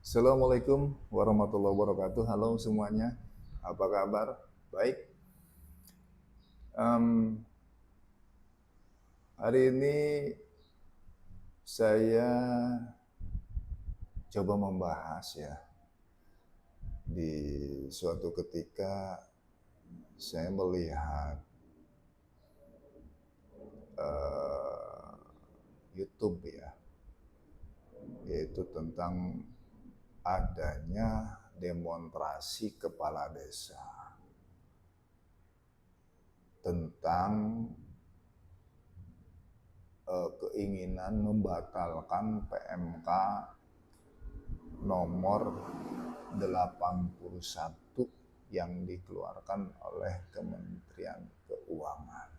Assalamualaikum warahmatullahi wabarakatuh. Halo semuanya, apa kabar? Baik. Em, Hari ini saya coba membahas ya. Di suatu ketika saya melihat eh, YouTube ya, yaitu tentang adanya demonstrasi kepala desa tentang keinginan membatalkan PMK nomor 81 yang dikeluarkan oleh Kementerian Keuangan.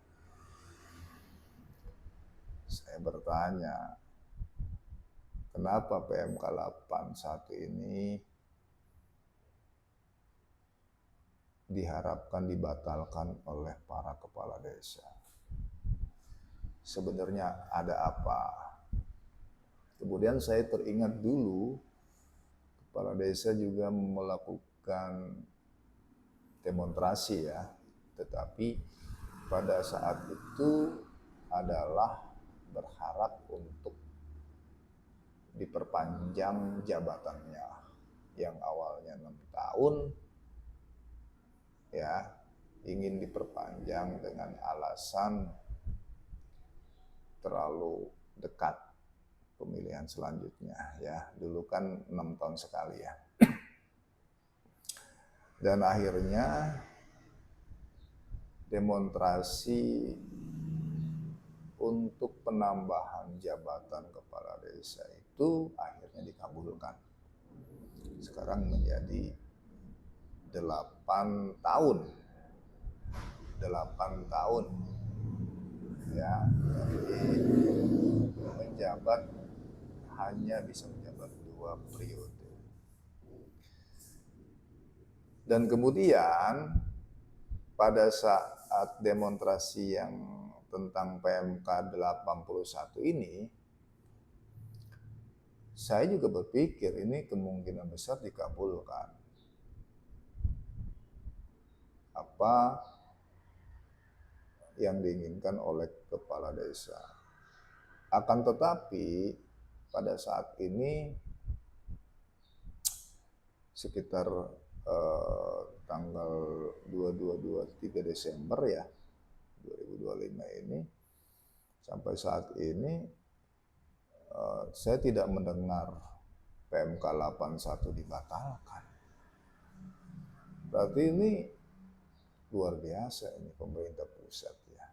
Saya bertanya, kenapa PMK 81 ini diharapkan dibatalkan oleh para kepala desa? Sebenarnya ada apa? Kemudian saya teringat dulu, kepala desa juga melakukan demonstrasi ya, tetapi pada saat itu adalah berharap untuk diperpanjang jabatannya yang awalnya 6 tahun ya, ingin diperpanjang dengan alasan terlalu dekat pemilihan selanjutnya ya. Dulu kan 6 tahun sekali ya. Dan akhirnya demonstrasi untuk penambahan jabatan kepala desa itu akhirnya dikabulkan. Sekarang menjadi 8 tahun. 8 tahun ya. Jadi menjabat hanya bisa menjabat 2 periode. Dan kemudian pada saat demonstrasi yang tentang PMK 81 ini, saya juga berpikir ini kemungkinan besar dikabulkan. Apa yang diinginkan oleh kepala desa. Akan tetapi pada saat ini sekitar tanggal 22-23 Desember ya 2025 ini, sampai saat ini saya tidak mendengar PMK 81 dibatalkan. Berarti ini luar biasa ini pemerintah pusat ya.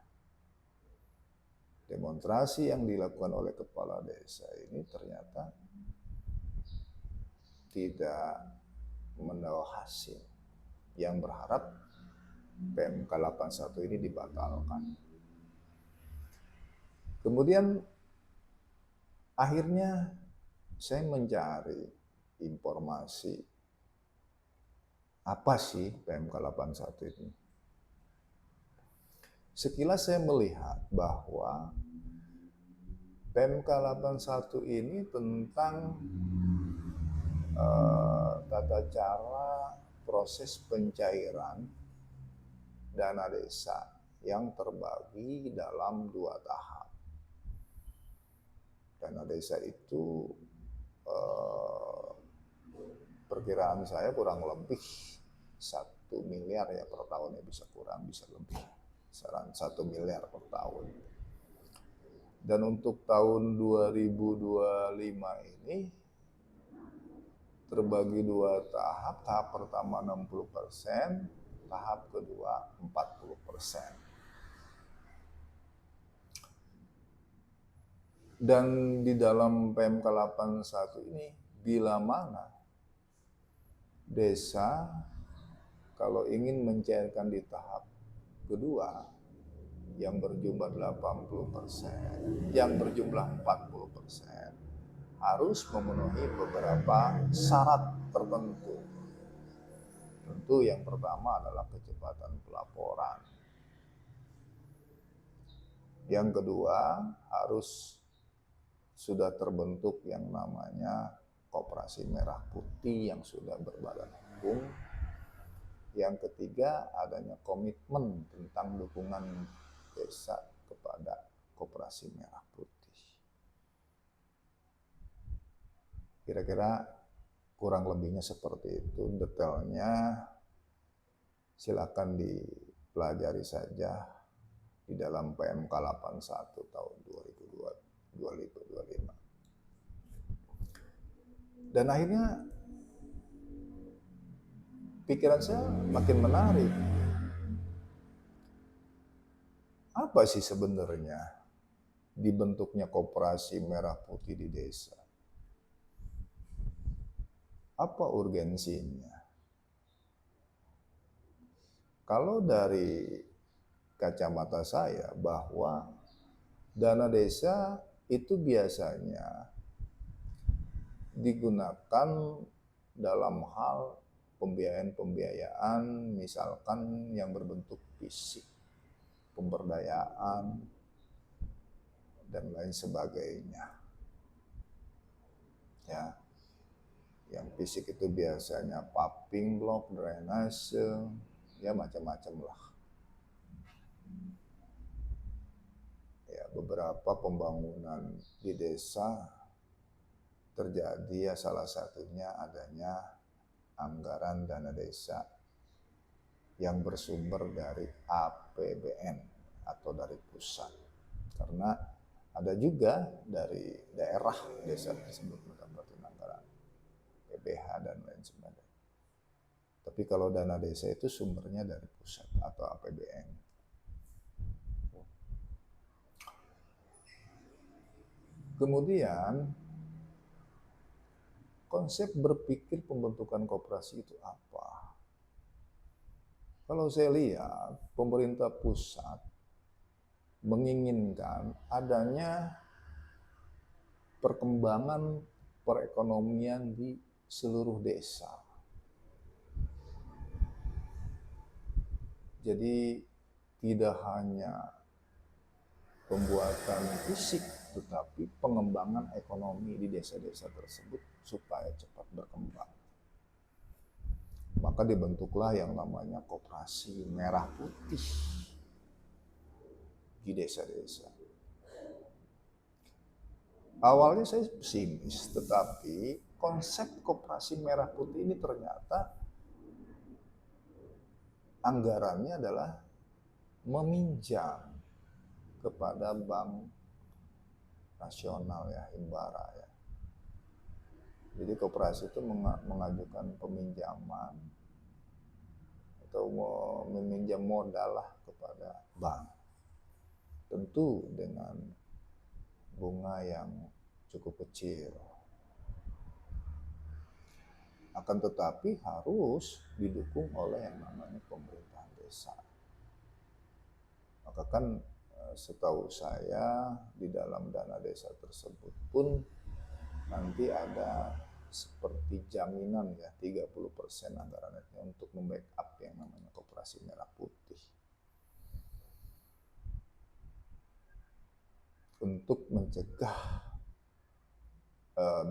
Demonstrasi yang dilakukan oleh kepala desa ini ternyata tidak membawa hasil. Yang berharap PMK 81 ini dibatalkan. Kemudian akhirnya saya mencari informasi apa sih PMK 81 ini. Sekilas saya melihat bahwa PMK 81 ini tentang tata cara proses pencairan dana desa yang terbagi dalam 2 tahap. Dana desa itu perkiraan saya kurang lebih 1 miliar ya per tahun, ya bisa kurang bisa lebih, saran 1 miliar per tahun. Dan untuk tahun 2025 ini terbagi 2 tahap. Tahap pertama 60%, tahap kedua 40%. Dan di dalam PMK 81 ini, bila mana desa kalau ingin mencairkan di tahap kedua yang berjumlah 80%, yang berjumlah 40%, harus memenuhi beberapa syarat tertentu. Tentu yang pertama adalah kecepatan pelaporan. Yang kedua, harus sudah terbentuk yang namanya koperasi merah putih yang sudah berbadan hukum. Yang ketiga, adanya komitmen tentang dukungan desa kepada koperasi merah putih. Kira-kira kurang lebihnya seperti itu. Detailnya silakan dipelajari saja di dalam PMK 81 tahun 2025. Dan akhirnya pikiran saya makin menarik. Apa sih sebenarnya dibentuknya koperasi merah putih di desa? Apa urgensinya? Kalau dari kacamata saya bahwa dana desa itu biasanya digunakan dalam hal pembiayaan misalkan yang berbentuk fisik, pemberdayaan, dan lain sebagainya. Ya, yang fisik itu biasanya paving block, drainase, ya macam-macam lah. Ya, beberapa pembangunan di desa terjadi ya salah satunya adanya anggaran dana desa yang bersumber dari APBN atau dari pusat. Karena ada juga dari daerah desa tersebut mendapatkan anggaran PBH dan lain sebagainya. Tapi kalau dana desa itu sumbernya dari pusat atau APBN. Kemudian konsep berpikir pembentukan koperasi itu apa? Kalau saya lihat pemerintah pusat menginginkan adanya perkembangan perekonomian di seluruh desa. Jadi tidak hanya pembuatan fisik, tetapi pengembangan ekonomi di desa-desa tersebut supaya cepat berkembang. Maka dibentuklah yang namanya koperasi merah putih di desa-desa. Awalnya saya pesimis, tetapi konsep koperasi merah putih ini ternyata anggarannya adalah meminjam kepada bank nasional ya, Himbara ya. Jadi koperasi itu mengajukan peminjaman atau meminjam modal lah kepada bank. Tentu dengan bunga yang cukup kecil. Akan tetapi harus didukung oleh yang namanya pemerintahan desa. Maka kan setahu saya di dalam dana desa tersebut pun nanti ada seperti jaminan ya 30% anggarannya untuk membackup yang namanya koperasi merah putih. Untuk mencegah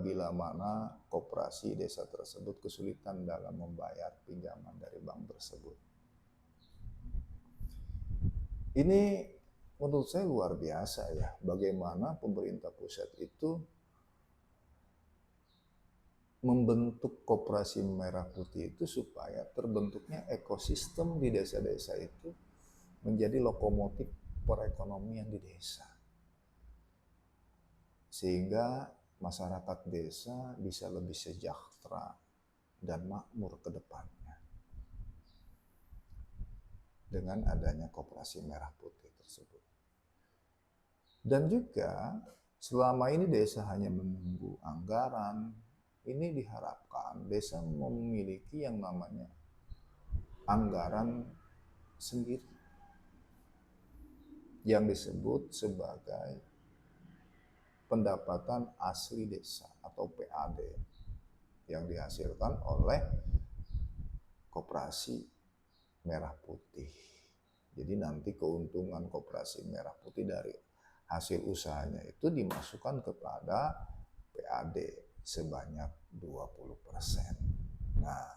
bila mana koperasi desa tersebut kesulitan dalam membayar pinjaman dari bank tersebut. Ini menurut saya luar biasa ya, bagaimana pemerintah pusat itu membentuk koperasi merah putih itu supaya terbentuknya ekosistem di desa-desa itu menjadi lokomotif perekonomian di desa. Sehingga masyarakat desa bisa lebih sejahtera dan makmur ke depannya dengan adanya koperasi merah putih tersebut. Dan juga selama ini desa hanya menunggu anggaran, ini diharapkan desa memiliki yang namanya anggaran sendiri yang disebut sebagai pendapatan asli desa atau PAD yang dihasilkan oleh koperasi merah putih. Jadi nanti keuntungan koperasi merah putih dari hasil usahanya itu dimasukkan kepada PAD sebanyak 20%. Nah,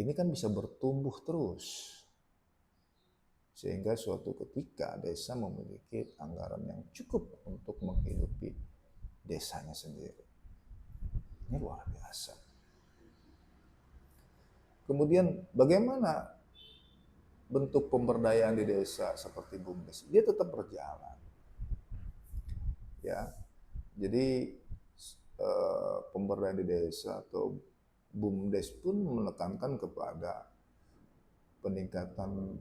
ini kan bisa bertumbuh terus. Sehingga suatu ketika desa memiliki anggaran yang cukup untuk menghidupi desanya sendiri. Ini luar biasa. Kemudian bagaimana bentuk pemberdayaan di desa seperti BUMDes? Dia tetap berjalan. Ya. Jadi pemberdayaan di desa atau BUMDes pun menekankan kepada peningkatan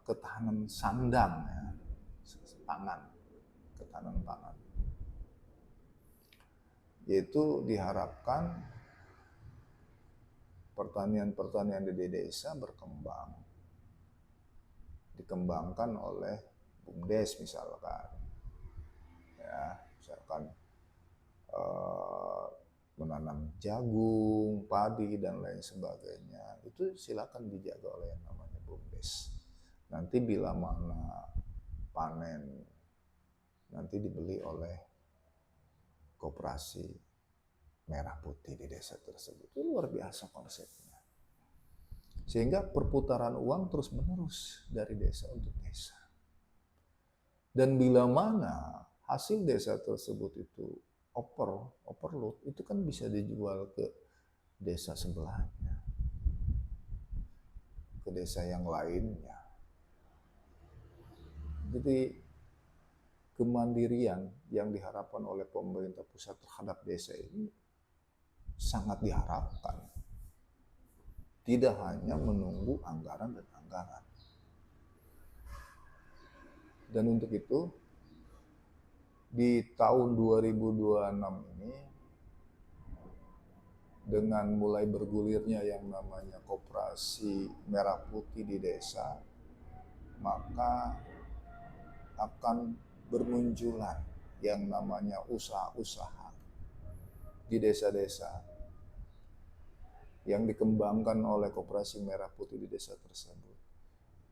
ketahanan sandang, ya, pangan, ketahanan pangan. Yaitu diharapkan pertanian-pertanian di desa dikembangkan oleh BUMDes misalkan, ya, misalkan menanam jagung, padi dan lain sebagainya, itu silakan dijaga oleh yang namanya BUMDes. Nanti bila mana panen, nanti dibeli oleh koperasi merah putih di desa tersebut. Itu luar biasa konsepnya. Sehingga perputaran uang terus menerus dari desa untuk desa. Dan bila mana hasil desa tersebut itu overload, itu kan bisa dijual ke desa sebelahnya, ke desa yang lainnya. Jadi kemandirian yang diharapkan oleh pemerintah pusat terhadap desa ini sangat diharapkan. Tidak hanya menunggu anggaran dan anggaran. Dan untuk itu, di tahun 2026 ini, dengan mulai bergulirnya yang namanya koperasi merah putih di desa, maka akan bermunculan yang namanya usaha-usaha di desa-desa yang dikembangkan oleh koperasi merah putih di desa tersebut.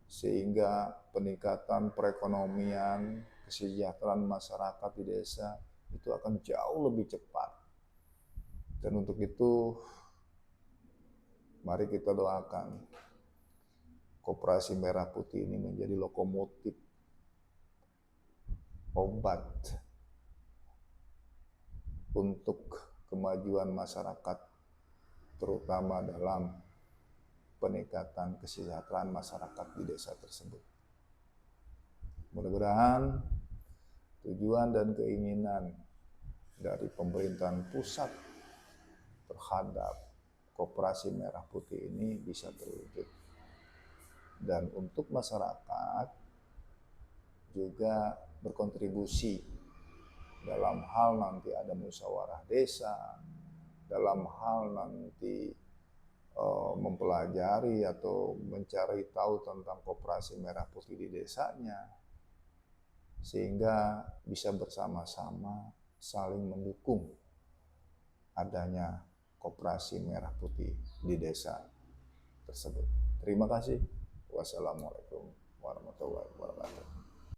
Sehingga peningkatan perekonomian, kesejahteraan masyarakat di desa itu akan jauh lebih cepat. Dan untuk itu, mari kita doakan koperasi merah putih ini menjadi lokomotif obat untuk kemajuan masyarakat, terutama dalam peningkatan kesejahteraan masyarakat di desa tersebut. Mudah-mudahan tujuan dan keinginan dari pemerintahan pusat terhadap koperasi merah putih ini bisa terwujud. Dan untuk masyarakat juga berkontribusi dalam hal nanti ada musyawarah desa, dalam hal nanti mempelajari atau mencari tahu tentang koperasi merah putih di desanya, sehingga bisa bersama-sama saling mendukung adanya koperasi merah putih di desa tersebut. Terima kasih. Wassalamualaikum warahmatullahi wabarakatuh.